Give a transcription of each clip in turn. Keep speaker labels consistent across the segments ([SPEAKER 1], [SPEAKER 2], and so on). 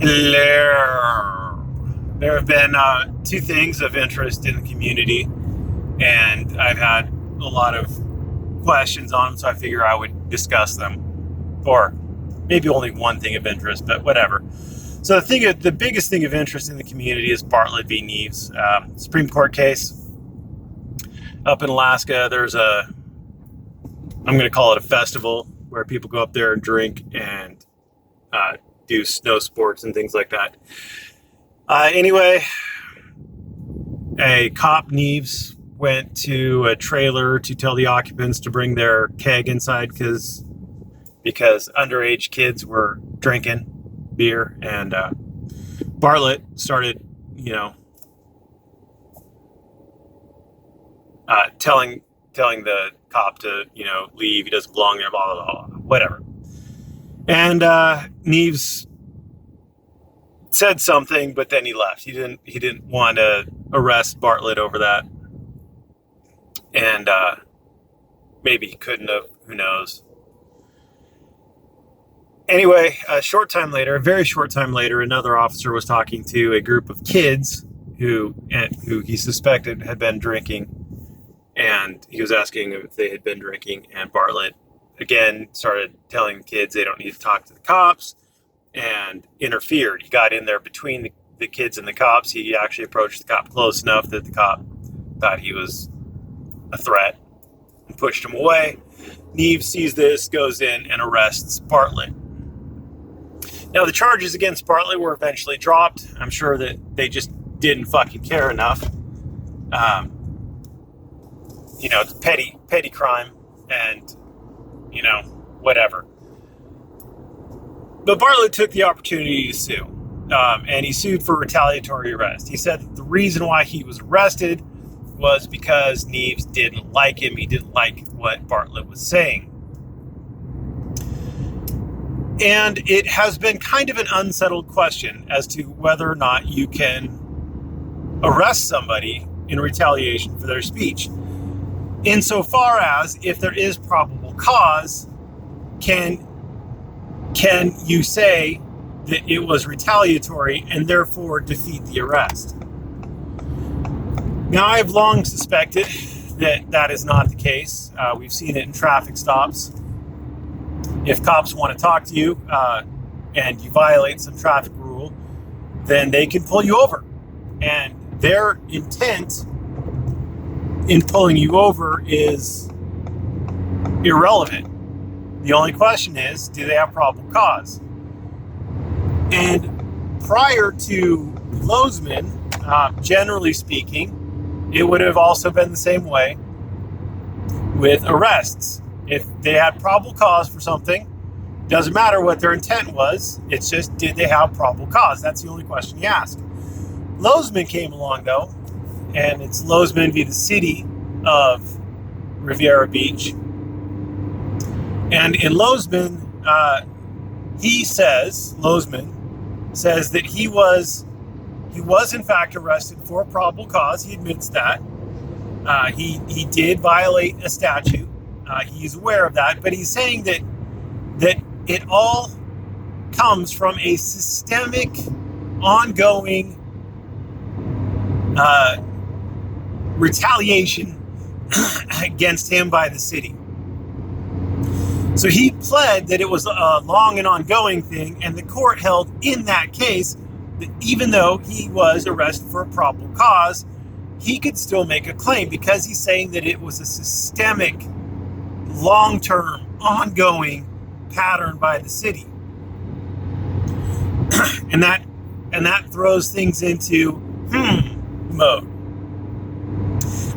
[SPEAKER 1] Hello. There have been two things of interest in the community, and I've had a lot of questions on them, so I figure I would discuss them. Or maybe only one thing of interest, but whatever. So the biggest thing of interest in the community is Bartlett v. Nieves, Supreme Court case up in Alaska. There's I'm going to call it a festival where people go up there and drink and do snow sports and things like that. Anyway, a cop, Nieves, went to a trailer to tell the occupants to bring their keg inside because underage kids were drinking beer, and Bartlett started, telling the cop to, leave. He doesn't belong there, blah, blah, blah, whatever. And Nieves said something, but then he left. He didn't want to arrest Bartlett over that. And maybe he couldn't have, who knows. Anyway, a very short time later, another officer was talking to a group of kids who he suspected had been drinking, and he was asking if they had been drinking, and Bartlett again started telling the kids they don't need to talk to the cops, and interfered. He got in there between the kids and the cops. He actually approached the cop close enough that the cop thought he was a threat and pushed him away. Nieves sees this, goes in and arrests Bartlett. Now, the charges against Bartlett were eventually dropped. I'm sure that they just didn't fucking care enough. It's petty crime, and whatever. But Bartlett took the opportunity to sue, and he sued for retaliatory arrest. He said that the reason why he was arrested was because Nieves didn't like him. He didn't like what Bartlett was saying. And it has been kind of an unsettled question as to whether or not you can arrest somebody in retaliation for their speech. Insofar as, if there is probable cause, can you say that it was retaliatory and therefore defeat the arrest? Now, I've long suspected that is not the case. We've seen it in traffic stops. If cops want to talk to you and you violate some traffic rule, then they can pull you over. And their intent in pulling you over is irrelevant. The only question is, do they have probable cause? And prior to Lozman, generally speaking, it would have also been the same way with arrests. If they had probable cause for something, doesn't matter what their intent was, it's just, did they have probable cause? That's the only question you ask. Lozman came along, though, and it's Lozman v. the city of Riviera Beach. And in Lozman, Lozman says that he was in fact arrested for a probable cause. He admits that. He did violate a statute. He's aware of that, but he's saying that it all comes from a systemic, ongoing retaliation against him by the city. So he pled that it was a long and ongoing thing, and the court held in that case that even though he was arrested for a probable cause, he could still make a claim because he's saying that it was a systemic, long-term, ongoing pattern by the city. and that throws things into mode.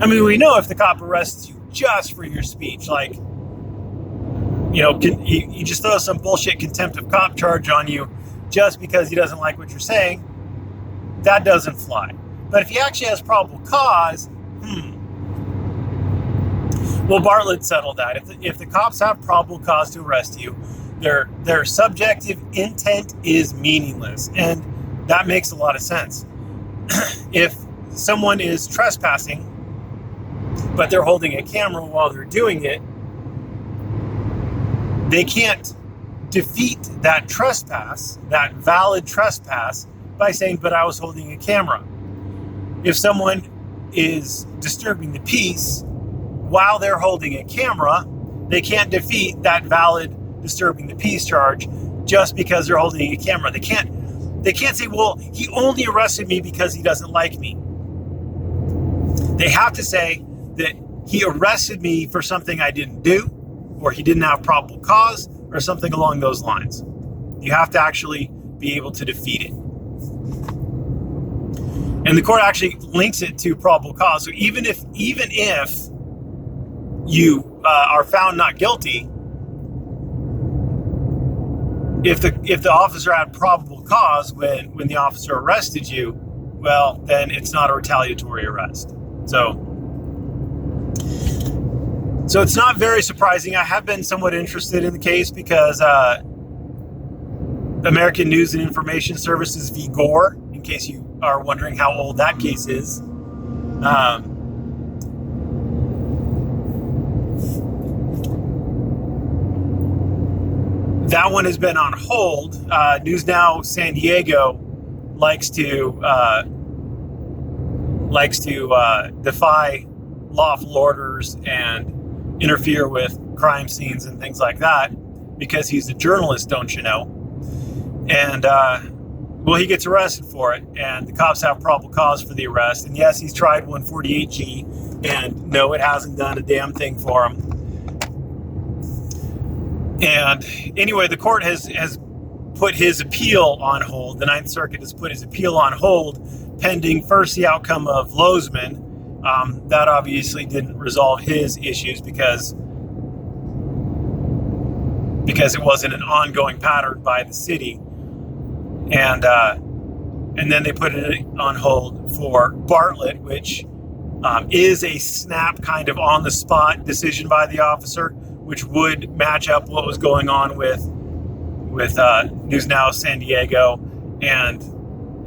[SPEAKER 1] I mean, we know if the cop arrests you just for your speech, like, he just throws some bullshit contempt of cop charge on you just because he doesn't like what you're saying, that doesn't fly. But if he actually has probable cause, well, Bartlett settled that. If the cops have probable cause to arrest you, their subjective intent is meaningless, and that makes a lot of sense. If someone is trespassing, but they're holding a camera while they're doing it, they can't defeat that trespass, that valid trespass, by saying, but I was holding a camera. If someone is disturbing the peace while they're holding a camera, they can't defeat that valid disturbing the peace charge just because they're holding a camera. They can't say, well, he only arrested me because he doesn't like me. They have to say that he arrested me for something I didn't do, or he didn't have probable cause, or something along those lines. You have to actually be able to defeat it. And the court actually links it to probable cause. So even if you are found not guilty, if the officer had probable cause when the officer arrested you, well, then it's not a retaliatory arrest. So it's not very surprising. I have been somewhat interested in the case because American News and Information Services v. Gore, in case you are wondering how old that case is. That one has been on hold. News Now San Diego likes to defy lawful orders and interfere with crime scenes and things like that because he's a journalist, don't you know? And he gets arrested for it, and the cops have probable cause for the arrest. And yes, he's tried 148G, and no, it hasn't done a damn thing for him. And anyway, the court has put his appeal on hold. The Ninth Circuit has put his appeal on hold pending first the outcome of Lozman. That obviously didn't resolve his issues because it wasn't an ongoing pattern by the city. And then they put it on hold for Bartlett, which is a snap kind of on-the-spot decision by the officer, which would match up what was going on with News Now San Diego. And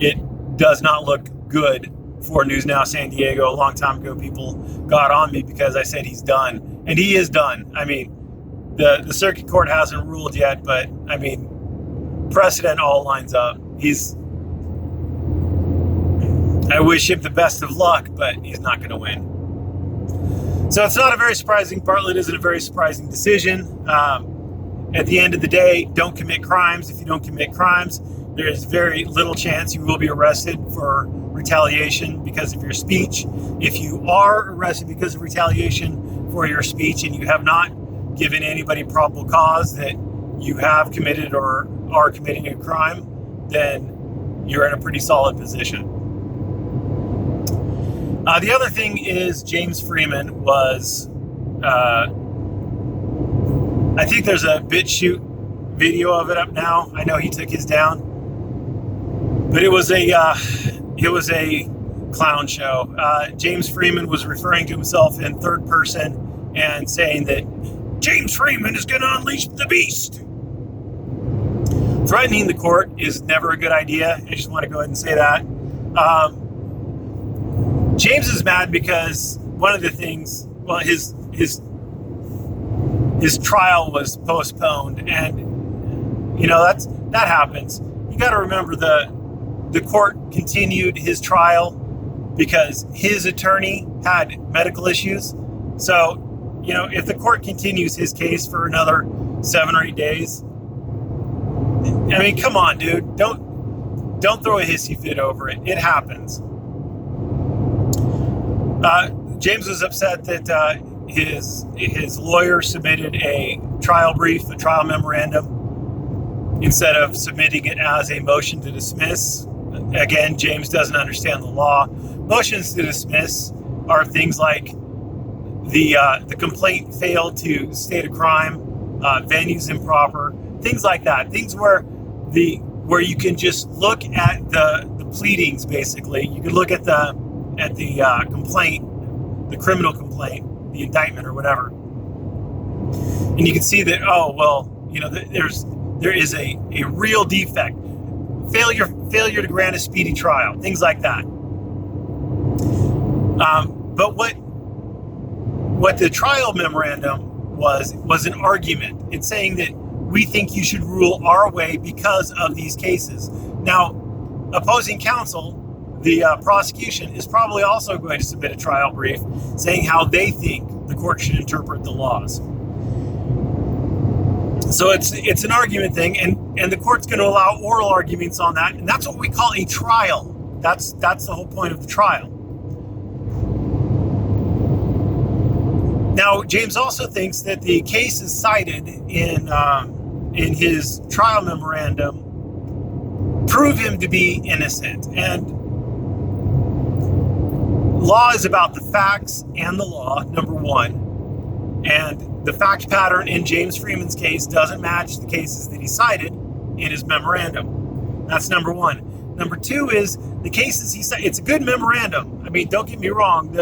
[SPEAKER 1] it does not look good for News Now San Diego. A long time ago, people got on me because I said he's done. And he is done. I mean, the circuit court hasn't ruled yet, but I mean, precedent all lines up. I wish him the best of luck, but he's not going to win. So it's not a very surprising, Bartlett isn't a very surprising decision. At the end of the day, don't commit crimes. If you don't commit crimes, there is very little chance you will be arrested for retaliation because of your speech. If you are arrested because of retaliation for your speech and you have not given anybody probable cause that you have committed or are committing a crime, then you're in a pretty solid position. The other thing is James Freeman was, I think there's a BitChute video of it up now. I know he took his down, but it was a clown show. James Freeman was referring to himself in third person and saying that James Freeman is going to unleash the beast. Threatening the court is never a good idea. I just want to go ahead and say that. James is mad because one of the things, well, his trial was postponed, and you know that happens. You got to remember the court continued his trial because his attorney had medical issues. So, you know, if the court continues his case for another 7 or 8 days, I mean, come on, dude. Don't throw a hissy fit over it. It happens. James was upset that his lawyer submitted a trial brief, a trial memorandum, instead of submitting it as a motion to dismiss. Again, James doesn't understand the law. Motions to dismiss are things like the complaint failed to state a crime, venue's improper, things like that. Things where you can just look at the pleadings. Basically, you can look at the complaint, the criminal complaint, the indictment or whatever, and you can see that, oh well, you know, there is a real defect, failure to grant a speedy trial, things like that. But what the trial memorandum was an argument. It's saying that we think you should rule our way because of these cases. Now, opposing counsel, the prosecution, is probably also going to submit a trial brief saying how they think the court should interpret the laws. So it's an argument thing, and the court's going to allow oral arguments on that, and that's what we call a trial. That's the whole point of the trial. Now, James also thinks that the cases cited in his trial memorandum prove him to be innocent. And law is about the facts and the law, number one. And the fact pattern in James Freeman's case doesn't match the cases that he cited in his memorandum. That's number one. Number two is the cases he cited. It's a good memorandum. I mean, don't get me wrong.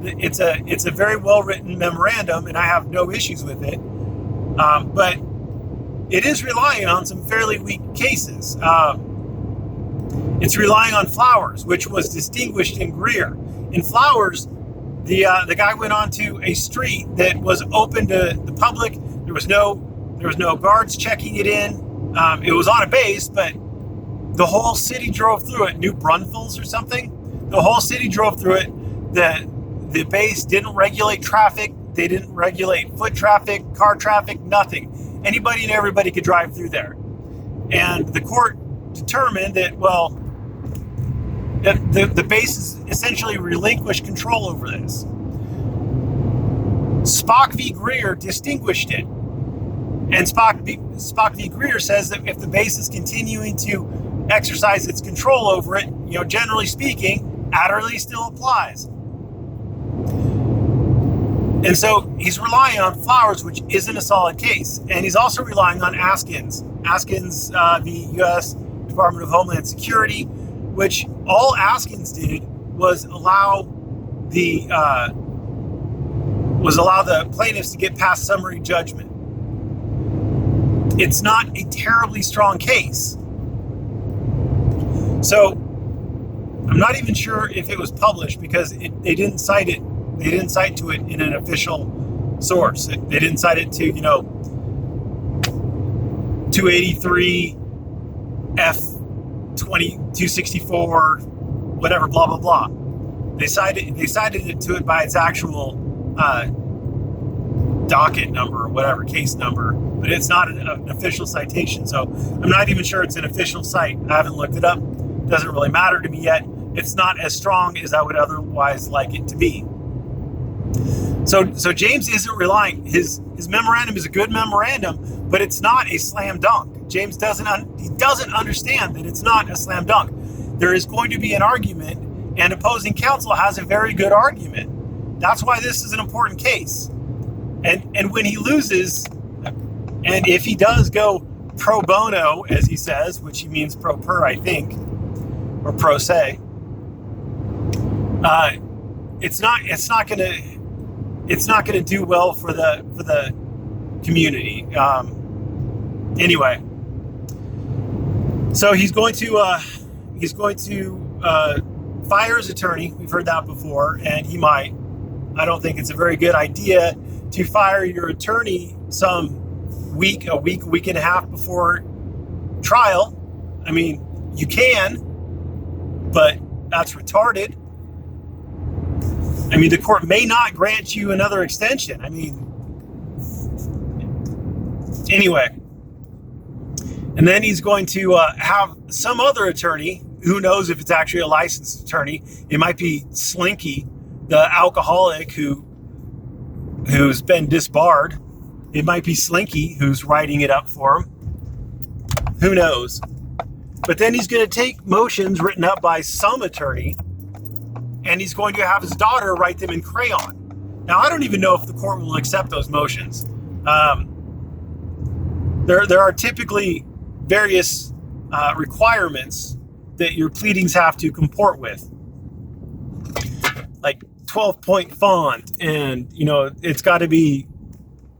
[SPEAKER 1] It's a very well-written memorandum, and I have no issues with it. But it is relying on some fairly weak cases. It's relying on Flowers, which was distinguished in Greer. In Flowers, the guy went onto a street that was open to the public. There was no guards checking it in. It was on a base, but the whole city drove through it. New Braunfels or something. The whole city drove through it. The base didn't regulate traffic. They didn't regulate foot traffic, car traffic, nothing. Anybody and everybody could drive through there. And the court determined that, well, the base is essentially relinquished control over this. Spock v. Greer distinguished it. And Spock v. Greer says that if the base is continuing to exercise its control over it, generally speaking, Adderley still applies. And so he's relying on Flowers, which isn't a solid case. And he's also relying on Askins. Askins, the U.S. Department of Homeland Security, which all Askins did was allow the plaintiffs to get past summary judgment. It's not a terribly strong case. So I'm not even sure if it was published because they didn't cite it. They didn't cite to it in an official source. They didn't cite it to 283 F 264 whatever blah blah blah. They cited it to it by its actual docket number or whatever, case number, but it's not an official citation. So I'm not even sure it's an official site. I haven't looked it up. It doesn't really matter to me yet. It's not as strong as I would otherwise like it to be. So James isn't relying. His memorandum is a good memorandum, but it's not a slam dunk. James doesn't understand that it's not a slam dunk. There is going to be an argument, and opposing counsel has a very good argument. That's why this is an important case. And when he loses, and if he does go pro bono, as he says, which he means pro per, I think, or pro se, it's not going to do well for the community. Anyway, so he's going to fire his attorney. We've heard that before, and he might. I don't think it's a very good idea to fire your attorney a week and a half before trial. I mean, you can, but that's retarded. I mean, the court may not grant you another extension. I mean, anyway. And then he's going to have some other attorney. Who knows if it's actually a licensed attorney? It might be Slinky, the alcoholic who's been disbarred. It might be Slinky who's writing it up for him. Who knows? But then he's going to take motions written up by some attorney, and he's going to have his daughter write them in crayon. Now, I don't even know if the court will accept those motions. There are typically various requirements that your pleadings have to comport with, like 12-point font, and it's got to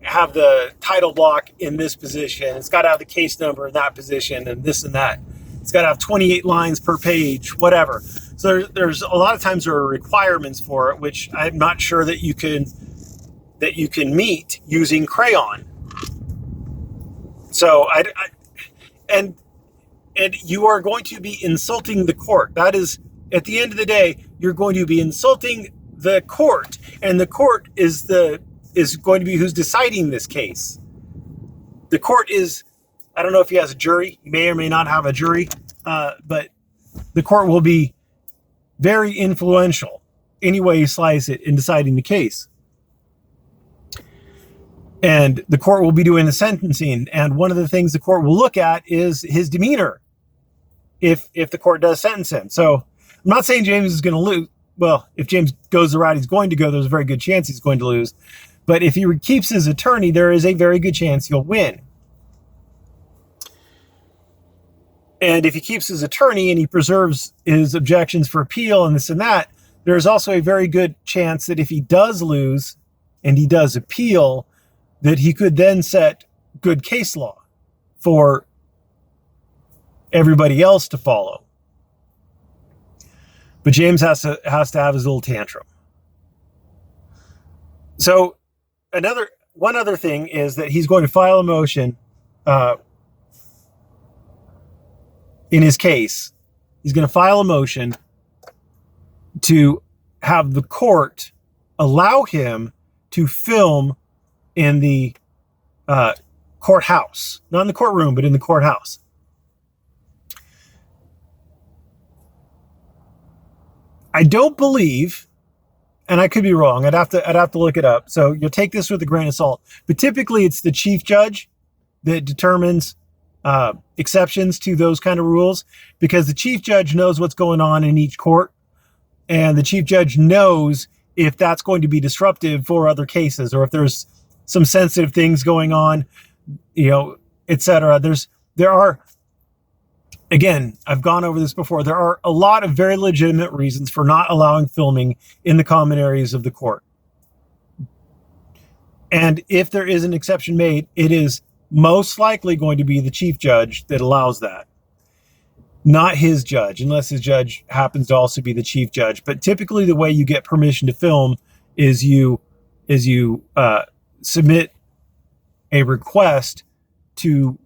[SPEAKER 1] have the title block in this position. It's got to have the case number in that position, and this and that. It's got to have 28 lines per page, whatever. So there's a lot of times there are requirements for it, which I'm not sure that you can meet using crayon. So and you are going to be insulting the court. That is, at the end of the day, you're going to be insulting the court, and the court is going to be who's deciding this case. The court is, I don't know if he has a jury, he may or may not have a jury, but the court will be very influential any way you slice it in deciding the case. And the court will be doing the sentencing, and one of the things the court will look at is his demeanor if the court does sentence him. So I'm not saying James is going to lose. Well, if James goes the route he's going to go, there's a very good chance he's going to lose. But if he keeps his attorney, there is a very good chance he'll win. And if he keeps his attorney and he preserves his objections for appeal and this and that, there's also a very good chance that if he does lose and he does appeal, that he could then set good case law for everybody else to follow. But James has to have his little tantrum. So one other thing is that he's going to file a motion in his case. He's going to file a motion to have the court allow him to film in the courthouse, not in the courtroom, but in the courthouse. I don't believe, and I could be wrong, I'd have to look it up, so you'll take this with a grain of salt, but typically it's the chief judge that determines exceptions to those kind of rules, because the chief judge knows what's going on in each court, and the chief judge knows if that's going to be disruptive for other cases, or if there's some sensitive things going on, etc. There are, again, I've gone over this before, there are a lot of very legitimate reasons for not allowing filming in the common areas of the court. And if there is an exception made, it is most likely going to be the chief judge that allows that, not his judge, unless his judge happens to also be the chief judge. But typically the way you get permission to film is you submit a request to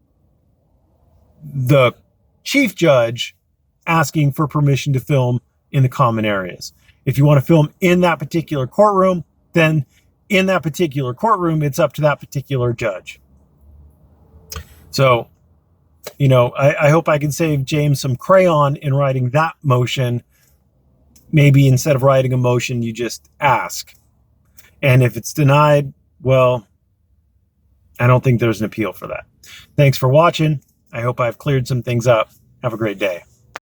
[SPEAKER 1] the chief judge asking for permission to film in the common areas. If you want to film in that particular courtroom, then in that particular courtroom, it's up to that particular judge. So, I hope I can save James some crayon in writing that motion. Maybe instead of writing a motion, you just ask. And if it's denied, well, I don't think there's an appeal for that. Thanks for watching. I hope I've cleared some things up. Have a great day.